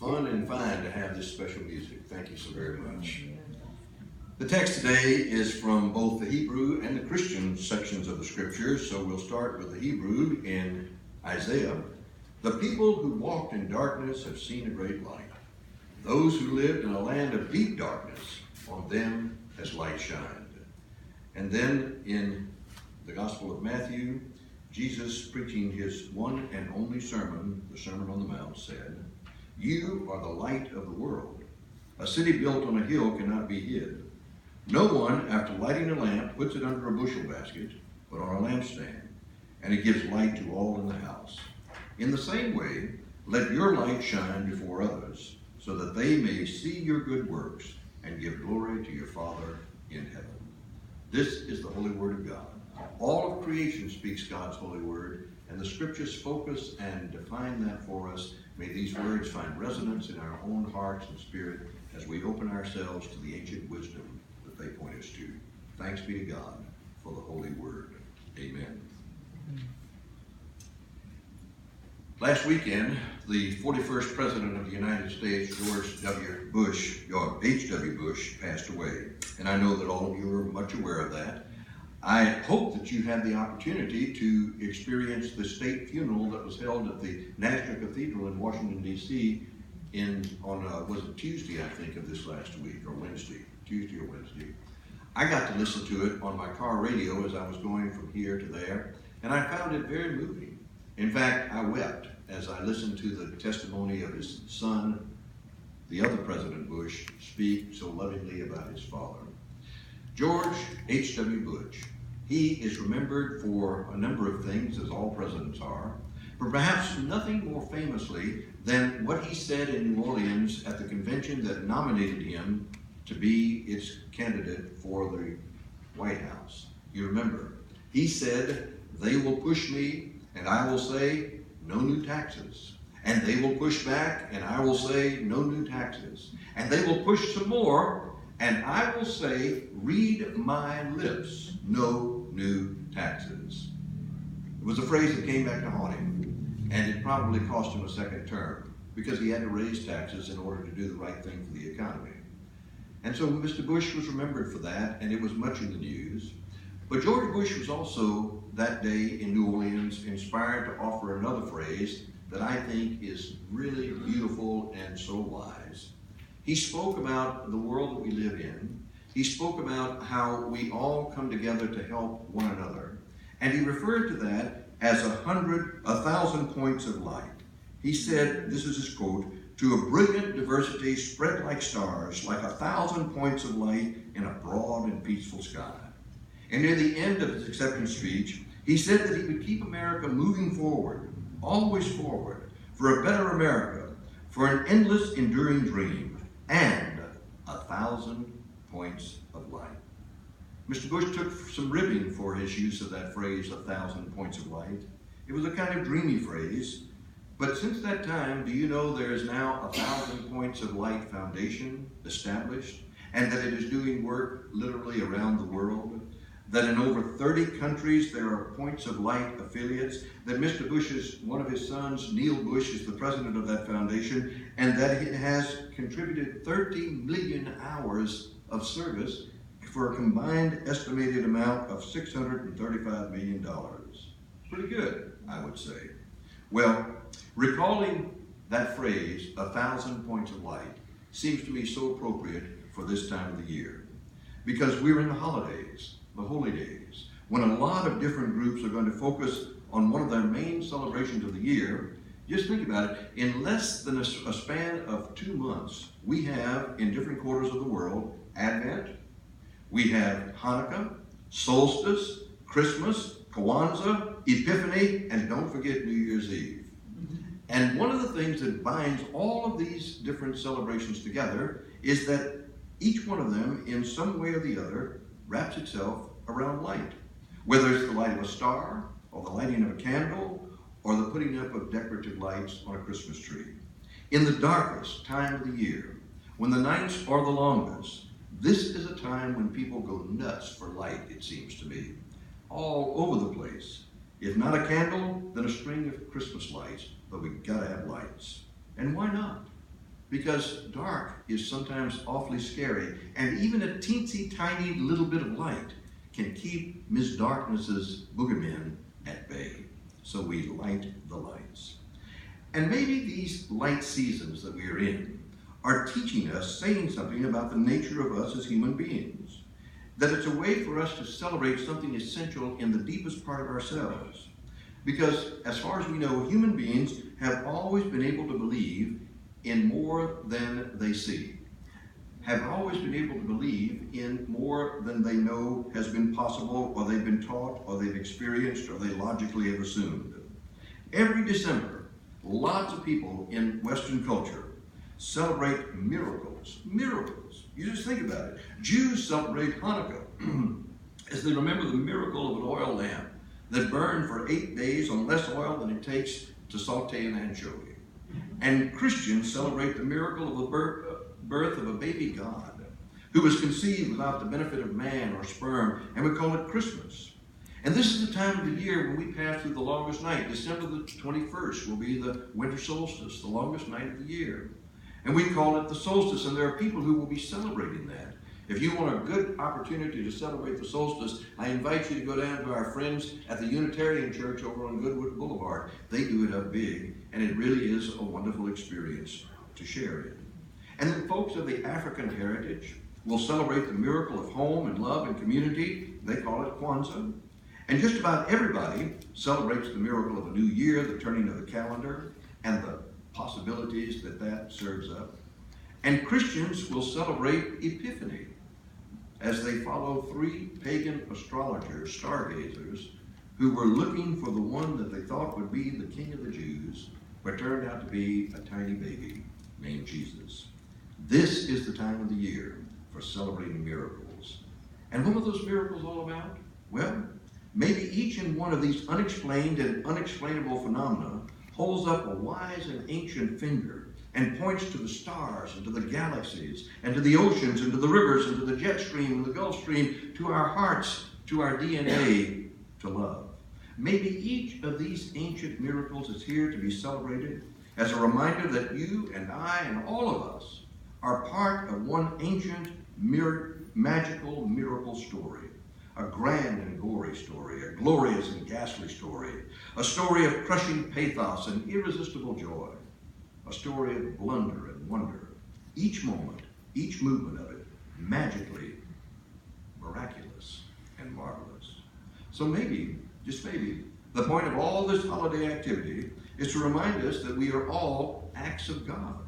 fun and fine to have this special music. Thank you so very much. The text today is from both the Hebrew and the Christian sections of the Scriptures, so we'll start with the Hebrew in Isaiah. The people who walked in darkness have seen a great light. Those who lived in a land of deep darkness, on them has light shined. And then in the Gospel of Matthew, Jesus, preaching his one and only sermon, the Sermon on the Mount, said, "You are the light of the world. A city built on a hill cannot be hid. No one, after lighting a lamp, puts it under a bushel basket, but on a lampstand, and it gives light to all in the house. In the same way, let your light shine before others, so that they may see your good works and give glory to your Father in heaven." This is the holy word of God. All of creation speaks God's holy word, and the Scriptures focus and define that for us. May these words find resonance in our own hearts and spirit as we open ourselves to the ancient wisdom that they point us to. Thanks be to God for the holy word. Amen. Last weekend, the 41st President of the United States, George W. Bush, or H.W. Bush, passed away. And I know that all of you are much aware of that. I hope that you had the opportunity to experience the state funeral that was held at the National Cathedral in Washington, D.C. was it Tuesday, I think, of this last week, or Wednesday, Tuesday or Wednesday. I got to listen to it on my car radio as I was going from here to there, and I found it very moving. In fact, I wept as I listened to the testimony of his son, the other President Bush, speak so lovingly about his father. George H.W. Bush, he is remembered for a number of things, as all presidents are, but perhaps nothing more famously than what he said in New Orleans at the convention that nominated him to be its candidate for the White House. You remember, he said, "They will push me, and I will say, no new taxes. And they will push back, and I will say, no new taxes. And they will push some more, and I will say, read my lips, no new taxes." It was a phrase that came back to haunt him, and it probably cost him a second term, because he had to raise taxes in order to do the right thing for the economy. And so Mr. Bush was remembered for that, and it was much in the news. But George Bush was also, that day in New Orleans, inspired to offer another phrase that I think is really beautiful and so wise. He spoke about the world that we live in. He spoke about how we all come together to help one another. And he referred to that as 1,000 points of light. He said, this is his quote, "To a brilliant diversity spread like stars, like 1,000 points of light in a broad and peaceful sky." And near the end of his acceptance speech, he said that he would keep America moving forward, always forward, for a better America, for an endless, enduring dream, and 1,000 points of light. Mr. Bush took some ribbing for his use of that phrase, 1,000 points of light. It was a kind of dreamy phrase, but since that time, do you know there is now 1,000 Points of Light Foundation established, and that it is doing work literally around the world? That in over 30 countries there are Points of Light affiliates, that Mr. Bush's, one of his sons, Neil Bush, is the president of that foundation, and that it has contributed 30 million hours of service for a combined estimated amount of $635 million. Pretty good, I would say. Well, recalling that phrase, 1,000 points of light, seems to me so appropriate for this time of the year. Because we're in the holidays, the holy days, when a lot of different groups are going to focus on one of their main celebrations of the year. Just think about it. In less than a span of 2 months, we have, in different quarters of the world, Advent, we have Hanukkah, solstice, Christmas, Kwanzaa, Epiphany, and don't forget New Year's Eve. And one of the things that binds all of these different celebrations together is that each one of them, in some way or the other, wraps itself around light. Whether it's the light of a star, or the lighting of a candle, or the putting up of decorative lights on a Christmas tree. In the darkest time of the year, when the nights are the longest, this is a time when people go nuts for light, it seems to me. All over the place. If not a candle, then a string of Christmas lights, but we gotta have lights. And why not? because dark is sometimes awfully scary, and even a teensy tiny little bit of light can keep Miss Darkness's boogeymen at bay. So we light the lights. And maybe these light seasons that we are in are teaching us, saying something about the nature of us as human beings. That it's a way for us to celebrate something essential in the deepest part of ourselves. Because as far as we know, human beings have always been able to believe in more than they see. Have always been able to believe in more than they know has been possible, or they've been taught, or they've experienced, or they logically have assumed. Every December, lots of people in Western culture celebrate miracles. Miracles. You just think about it. Jews celebrate Hanukkah as they remember the miracle of an oil lamp that burned for 8 days on less oil than it takes to saute an anchovy. And Christians celebrate the miracle of the birth of a baby God who was conceived without the benefit of man or sperm, and we call it Christmas. And this is the time of the year when we pass through the longest night. December the 21st will be the winter solstice, the longest night of the year. And we call it the solstice, and there are people who will be celebrating that. If you want a good opportunity to celebrate the solstice, I invite you to go down to our friends at the Unitarian Church over on Goodwood Boulevard. They do it up big, and it really is a wonderful experience to share in. And then folks of the African heritage will celebrate the miracle of home and love and community. They call it Kwanzaa. And just about everybody celebrates the miracle of a new year, the turning of the calendar, and the possibilities that that serves up. And Christians will celebrate Epiphany as they follow 3 pagan astrologers, stargazers, who were looking for the one that they thought would be the King of the Jews, but turned out to be a tiny baby named Jesus. This is the time of the year for celebrating miracles. And what are those miracles all about? Well, maybe each and one of these unexplained and unexplainable phenomena holds up a wise and ancient finger and points to the stars and to the galaxies and to the oceans and to the rivers and to the jet stream and the Gulf Stream, to our hearts, to our DNA, to love. Maybe each of these ancient miracles is here to be celebrated as a reminder that you and I and all of us are part of one ancient magical miracle story. A grand and gory story, a glorious and ghastly story, a story of crushing pathos and irresistible joy, a story of blunder and wonder, each moment, each movement of it, magically miraculous and marvelous. So maybe, just maybe, the point of all this holiday activity is to remind us that we are all acts of God.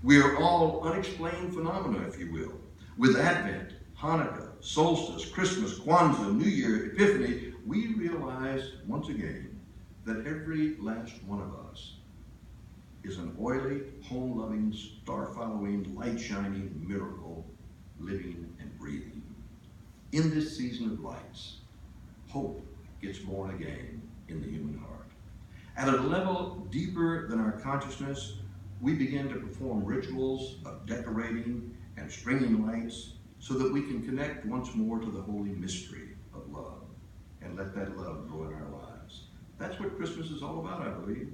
We are all unexplained phenomena, if you will. With Advent, Hanukkah, solstice, Christmas, Kwanzaa, New Year, Epiphany, we realize once again that every last one of us is an oily, home-loving, star-following, light-shining miracle, living and breathing. In this season of lights, hope gets born again in the human heart. At a level deeper than our consciousness, we begin to perform rituals of decorating and stringing lights so that we can connect once more to the holy mystery of love and let that love grow in our lives. That's what Christmas is all about, I believe.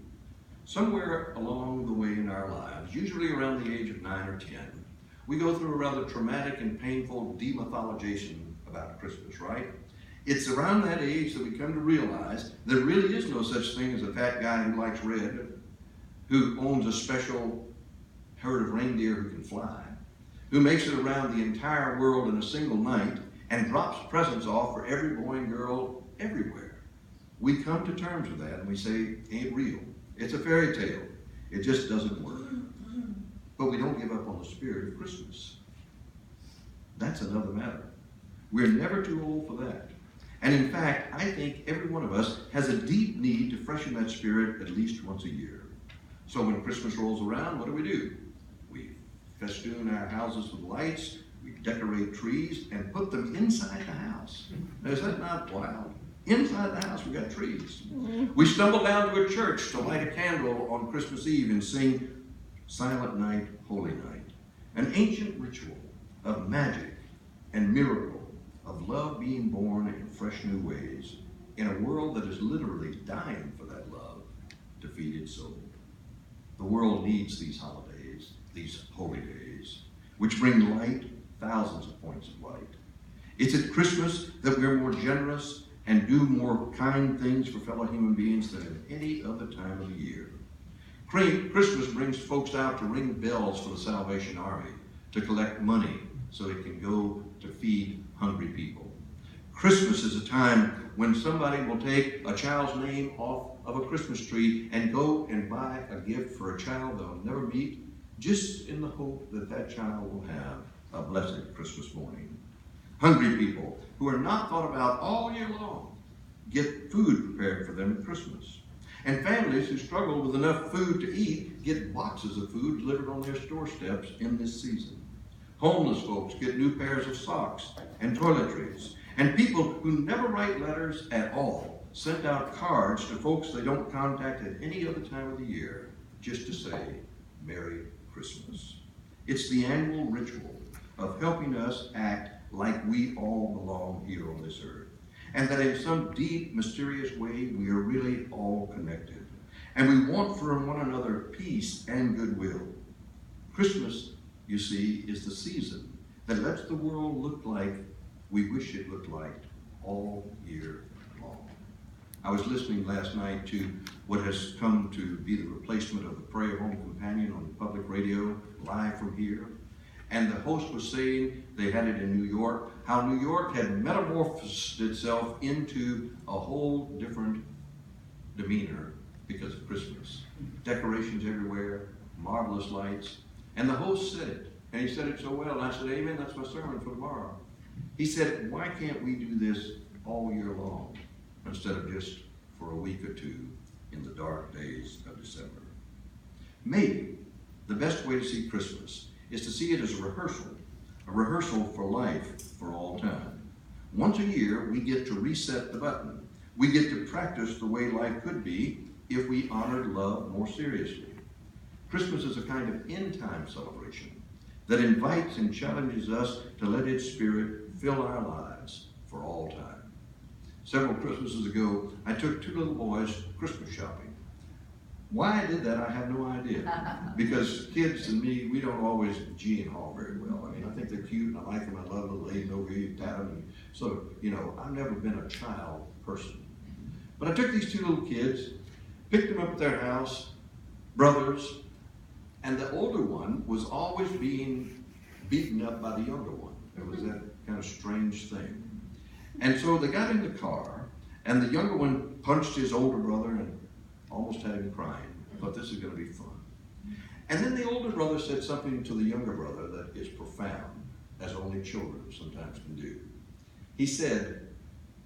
Somewhere along the way in our lives, usually around the age of 9 or 10, we go through a rather traumatic and painful demythologization about Christmas, right? It's around that age that we come to realize there really is no such thing as a fat guy who likes red, who owns a special herd of reindeer who can fly, who makes it around the entire world in a single night and drops presents off for every boy and girl everywhere. We come to terms with that and we say, ain't real. It's a fairy tale. It just doesn't work. But we don't give up on the spirit of Christmas. That's another matter. We're never too old for that. And in fact, I think every one of us has a deep need to freshen that spirit at least once a year. So when Christmas rolls around, what do? We festoon our houses with lights, we decorate trees, and put them inside the house. Now, is that not wild? Inside the house, we got trees. We stumble down to a church to light a candle on Christmas Eve and sing Silent Night, Holy Night. An ancient ritual of magic and miracle, of love being born in fresh new ways, in a world that is literally dying for that love to feed its soul. The world needs these holidays. these holy days, which bring light, thousands of points of light. It's at Christmas that we're more generous and do more kind things for fellow human beings than at any other time of the year. Christmas brings folks out to ring bells for the Salvation Army, to collect money so it can go to feed hungry people. Christmas is a time when somebody will take a child's name off of a Christmas tree and go and buy a gift for a child they'll never meet, just in the hope that that child will have a blessed Christmas morning. Hungry people who are not thought about all year long get food prepared for them at Christmas. And families who struggle with enough food to eat get boxes of food delivered on their doorsteps in this season. Homeless folks get new pairs of socks and toiletries. And people who never write letters at all sent out cards to folks they don't contact at any other time of the year, just to say, Merry Christmas. It's the annual ritual of helping us act like we all belong here on this earth, and that in some deep, mysterious way, we are really all connected. And we want for one another peace and goodwill. Christmas, you see, is the season that lets the world look like we wish it looked like all year long. I was listening last night to what has come to be the replacement of the Prayer Home Companion on public radio, live from here. And the host was saying, they had it in New York, how New York had metamorphosed itself into a whole different demeanor because of Christmas. Decorations everywhere, marvelous lights. And the host said it, and he said it so well, and I said, amen, that's my sermon for tomorrow. He said, why can't we do this all year long instead of just for a week or two in the dark days of December? Maybe the best way to see Christmas is to see it as a rehearsal for life for all time. Once a year, we get to reset the button. We get to practice the way life could be if we honored love more seriously. Christmas is a kind of end-time celebration that invites and challenges us to let its spirit fill our lives for all time. Several Christmases ago, I took two little boys Christmas shopping. Why I did that, I have no idea. Because kids and me, we don't always G and haw very well. I mean, I think they're cute and I like them. I love little ladies over here, pat them. And so, I've never been a child person. But I took these two little kids, picked them up at their house, brothers, and the older one was always being beaten up by the younger one. It was that kind of strange thing. And so they got in the car, and the younger one punched his older brother and almost had him crying. I thought, this is going to be fun. And then the older brother said something to the younger brother that is profound, as only children sometimes can do. He said,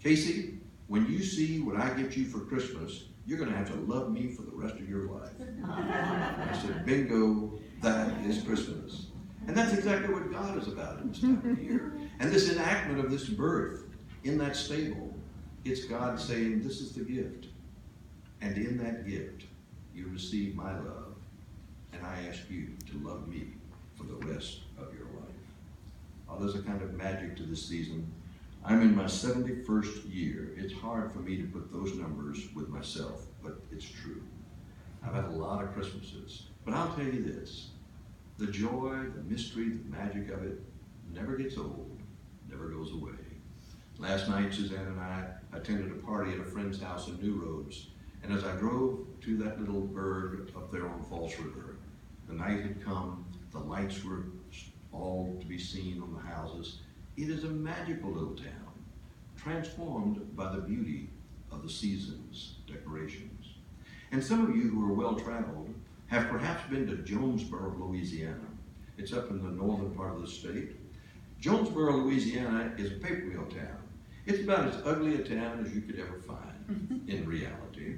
Casey, when you see what I get you for Christmas, you're going to have to love me for the rest of your life. I said, bingo, that is Christmas. And that's exactly what God is about in this time of year. And this enactment of this birth in that stable, it's God saying, this is the gift. And in that gift, you receive my love. And I ask you to love me for the rest of your life. Oh, there's a kind of magic to this season. I'm in my 71st year. It's hard for me to put those numbers with myself, but it's true. I've had a lot of Christmases. But I'll tell you this, the joy, the mystery, the magic of it never gets old, never goes away. Last night, Suzanne and I attended a party at a friend's house in New Roads. And as I drove to that little burg up there on Falls River, the night had come, the lights were all to be seen on the houses. It is a magical little town, transformed by the beauty of the season's decorations. And some of you who are well-traveled have perhaps been to Jonesboro, Louisiana. It's up in the northern part of the state. Jonesboro, Louisiana is a paper mill town. It's about as ugly a town as you could ever find in reality.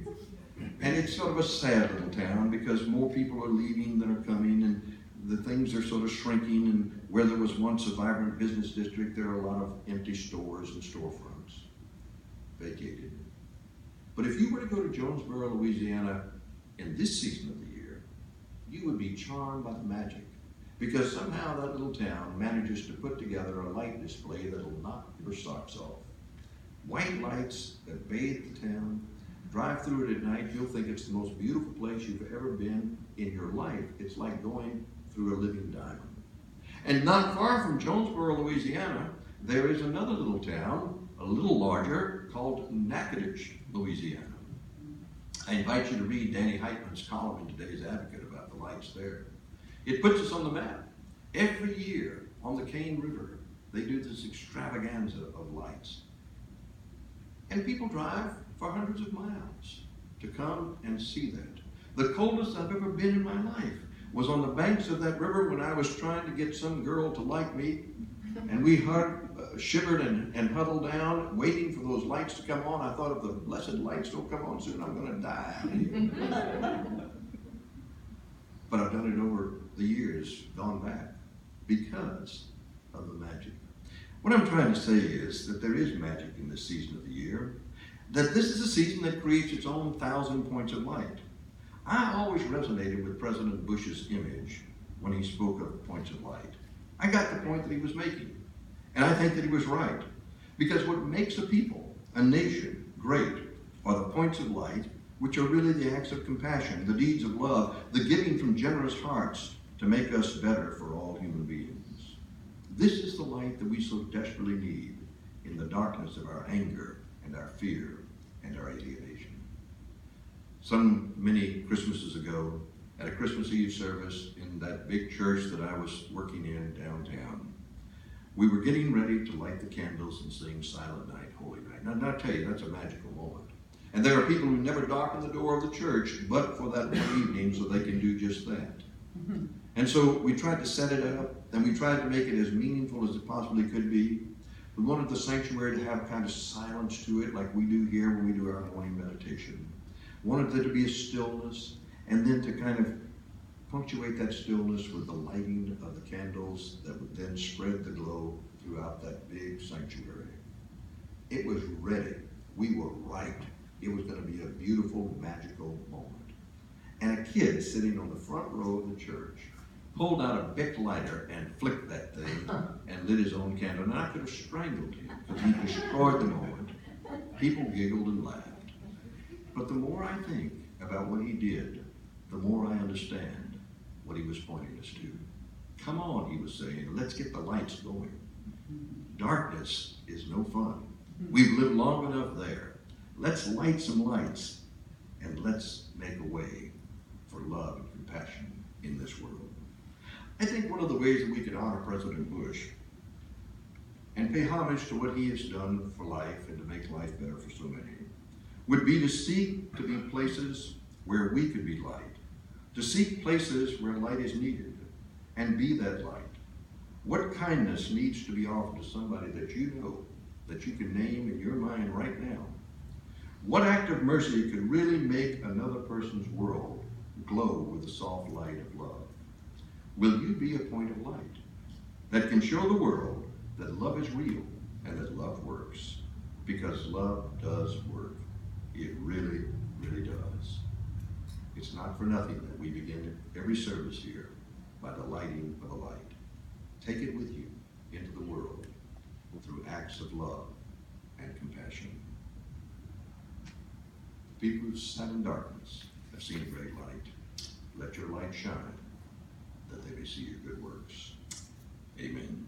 And it's sort of a sad little town because more people are leaving than are coming, and the things are sort of shrinking, and where there was once a vibrant business district, there are a lot of empty stores and storefronts, vacated. But if you were to go to Jonesboro, Louisiana in this season of the year, you would be charmed by the magic, because somehow that little town manages to put together a light display that'll knock your socks off. White lights that bathe the town. Drive through it at night, you'll think it's the most beautiful place you've ever been in your life. It's like going through a living diamond. And not far from Jonesboro, Louisiana, there is another little town, a little larger, called Natchitoches, Louisiana. I invite you to read Danny Heitman's column in today's Advocate about the lights there. It puts us on the map. Every year on the Cane River, they do this extravaganza of lights. And people drive for hundreds of miles to come and see that. The coldest I've ever been in my life was on the banks of that river when I was trying to get some girl to like me, and we shivered and huddled down, waiting for those lights to come on. I thought, if the blessed lights don't come on soon, I'm going to die out here. But I've done it over the years, gone back, because of the magic. What I'm trying to say is that there is magic in this season of the year, that this is a season that creates its own 1,000 points of light. I always resonated with President Bush's image when he spoke of points of light. I got the point that he was making, and I think that he was right, because what makes a people, a nation, great are the points of light, which are really the acts of compassion, the deeds of love, the giving from generous hearts to make us better for all human beings. This is the light that we so desperately need in the darkness of our anger and our fear and our alienation. Many Christmases ago, at a Christmas Eve service in that big church that I was working in downtown, we were getting ready to light the candles and sing Silent Night, Holy Night. Now, I tell you, that's a magical moment. And there are people who never darken the door of the church but for that one evening so they can do just that. Mm-hmm. And so we tried to set it up, and we tried to make it as meaningful as it possibly could be. We wanted the sanctuary to have kind of silence to it, like we do here when we do our morning meditation. Wanted there to be a stillness, and then to kind of punctuate that stillness with the lighting of the candles that would then spread the glow throughout that big sanctuary. It was ready. We were right. It was going to be a beautiful, magical moment. And a kid sitting on the front row of the church pulled out a Bic lighter and flicked that thing and lit his own candle. And I could have strangled him because he destroyed the moment. People giggled and laughed. But the more I think about what he did, the more I understand what he was pointing us to. Come on, he was saying, let's get the lights going. Darkness is no fun. We've lived long enough there. Let's light some lights, and let's make a way for love and compassion in this world. I think one of the ways that we can honor President Bush and pay homage to what he has done for life and to make life better for so many would be to seek to be places where we could be light, to seek places where light is needed and be that light. What kindness needs to be offered to somebody that you know, that you can name in your mind right now? What act of mercy could really make another person's world glow with the soft light of love? Will you be a point of light that can show the world that love is real and that love works? Because love does work. It really, really does. It's not for nothing that we begin every service here by the lighting of a light. Take it with you into the world through acts of love and compassion. The people who sat in darkness have seen a great light. Let your light shine, that they may see your good works. Amen.